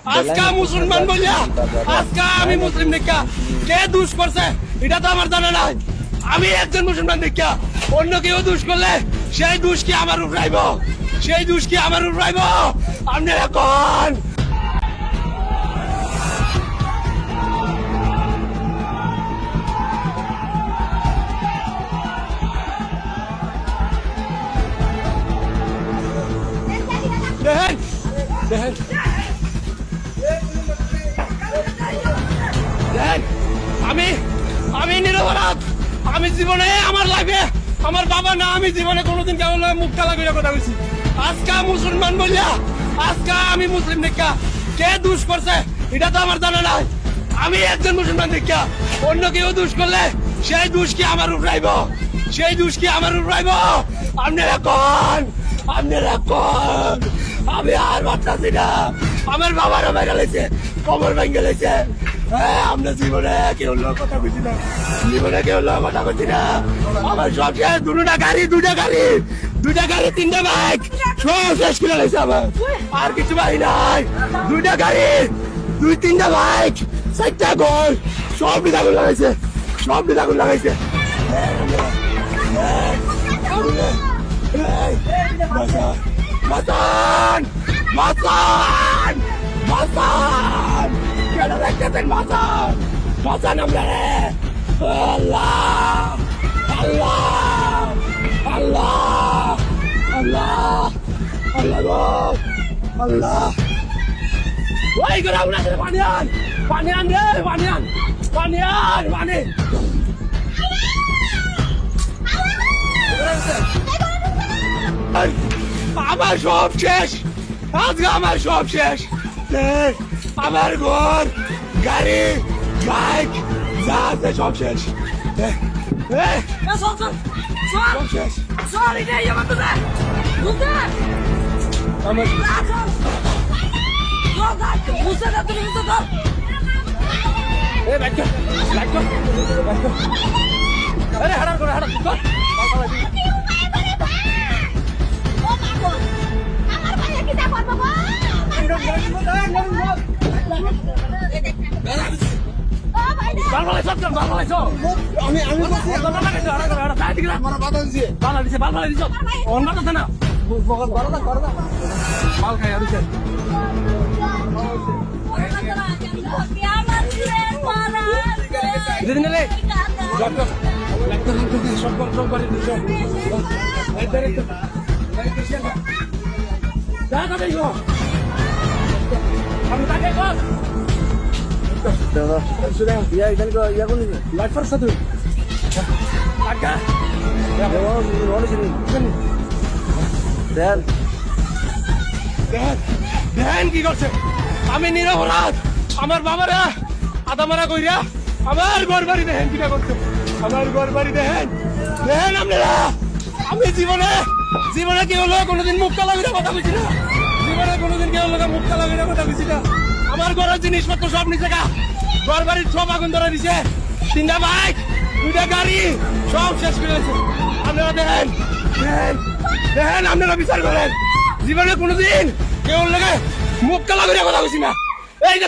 আজকা মুসলমান বলিয়া আজকা আমি মুসলিম দেখা কে দুষ করছে এটা তো আমার জানা নাই। আমি একজন মুসলমান দেখা অন্য কেউ দুষ করলে সেই দুষ কি আমার উপরাইব, সেই দুষ কি আমার উপরাইব? আপনারা কোন দেখেন দেখেন দেখেন আমি আমি নিরপরাধ। আমি জীবনে আমার লাইফে আমার বাবা না আমি জীবনে কোনোদিন কেমন মুখ কালা করে কথা বলছি। আজকা মুসলমান বলিয়া আজকা আমি মুসলিম দেখা কে দুষ করছে এটা তো আমার জানা নাই। আমি একজন মুসলমান দেখা অন্য কেউ দুষ করলে সেই দুষ কি আমার উপরাইব, সেই দুষ কি আমার উপরাইব? আপনারা কোন আপনারা কোন? আমি আর বাচ্চাছি না। আমার বাবারও ভেঙে লেছে, কবর ভেঙে লেছে। আমরা জীবনে কেউ লোক কথা বুঝি না, জীবনে কেউ লোক কথা বুঝি না। আমার সব শেষ, দুটা গাড়ি তিনটা বাইক সব শেষ করে লেছে আমার। আর কিছু বাড়ি নাই, দুইটা গাড়ি তিনটা বাইক 4টা ঘর সব নিদাগুন লাগাইছে, সব নিদাগুন লাগাইছে। মাতান মাতান মাতান কেন দেখতেছেন? মাতান মাতান আমরা রে। আল্লাহ আল্লাহ আল্লাহ আল্লাহ আল্লাহ আল্লাহ ওই করে আপনাদের পানি আন রে, পানি আন পানি। আমার সব শেষ, আজকে আমার সব শেষ। আমার ঘর গাড়ি বাইক যা আছে সব শেষ, সব শেষ। sudah ya ikan ke ya aku nih live first satu agak ya mau sini kan dan দেখেন কি করছে। আমি নিরপরাধ। আমার বাবারা আদামারা কইরা আমার ঘর বাড়ি দেখেন কিটা করছে, আমার ঘর বাড়ি দেখেন দেখেন আপনারা। আমি জীবনে কেউ লোক কোনোদিন মুখ কালা করে কথা বলছি না, জীবনে কোনোদিন কেউ লোক মুখ কালা করে কথা বলছি না। আমার ঘরের জিনিসপত্র সব নিচে গা, ঘর বাড়ির সব আগুন ধরে দিছে, 3টা বাইক 2টা গাড়ি সব শেষ করে দিয়েছে। আপনারা দেখেন দেখেন আপনারা বিচার করেন। জীবনে কোনোদিন কেউ লোকে মুখ কালা করে কথা বলছি না। এই